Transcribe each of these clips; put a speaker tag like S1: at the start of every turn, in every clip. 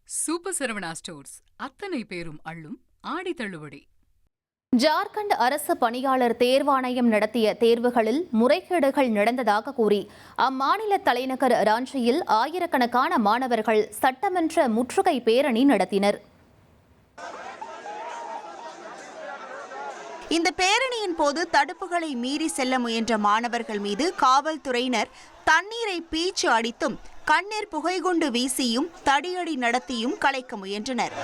S1: Super Saravana stores அத்தனை பேரும் அள்ளும் ஆடி தள்ளுபடி.
S2: ஜார்க்கண்ட் அரசு பணியாளர் தேர்வாணையம் நடத்திய தேர்வுகளில் முறைகேடுகள் நடந்ததாக கூறி அம்மாநில தலைநகர் ராஞ்சியில் ஆயிரக்கணக்கான மாணவர்கள் சட்டமன்ற முற்றுகை பேரணி நடத்தினர்.
S3: இந்த பேரணியின் போது தடுப்புகளை மீறி செல்ல முயன்ற மாணவர்கள் மீது காவல்துறையினர் தண்ணீரை பீச்சு அடித்தும் கண்ணீர் புகைகுண்டு வீசியும் தடியடி நடத்தியும் கலைக்க முயன்றனர்.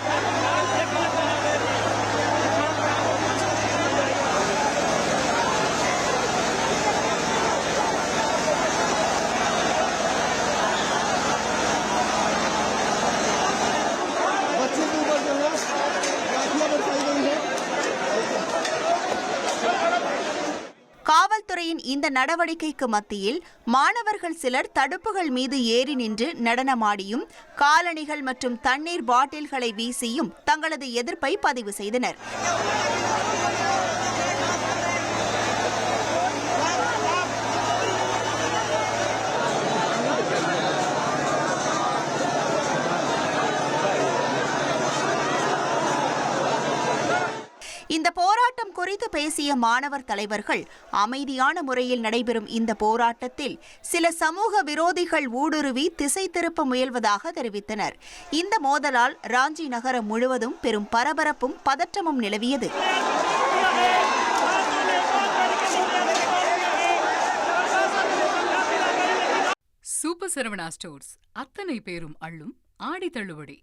S3: காவல்துறையின் இந்த நடவடிக்கைக்கு மத்தியில் மாணவர்கள் சிலர் தடுப்புகள் மீது ஏறி நின்று நடனமாடியும் காலணிகள் மற்றும் தண்ணீர் பாட்டில்களை வீசியும் தங்களது எதிர்ப்பை பதிவு செய்தனர். இந்த போராட்டம் குறித்து பேசிய மாணவர் தலைவர்கள், அமைதியான முறையில் நடைபெறும் இந்த போராட்டத்தில் சில சமூக விரோதிகள் ஊடுருவி திசை திருப்ப முயல்வதாக தெரிவித்தனர். இந்த மோதலால் ராஞ்சி நகரம் முழுவதும் பெரும் பரபரப்பும் பதற்றமும் நிலவியது.
S1: சூப்பர் சரவணா ஸ்டோர்ஸ் அத்தனை பேரும் அள்ளும் ஆடி தள்ளுபடி.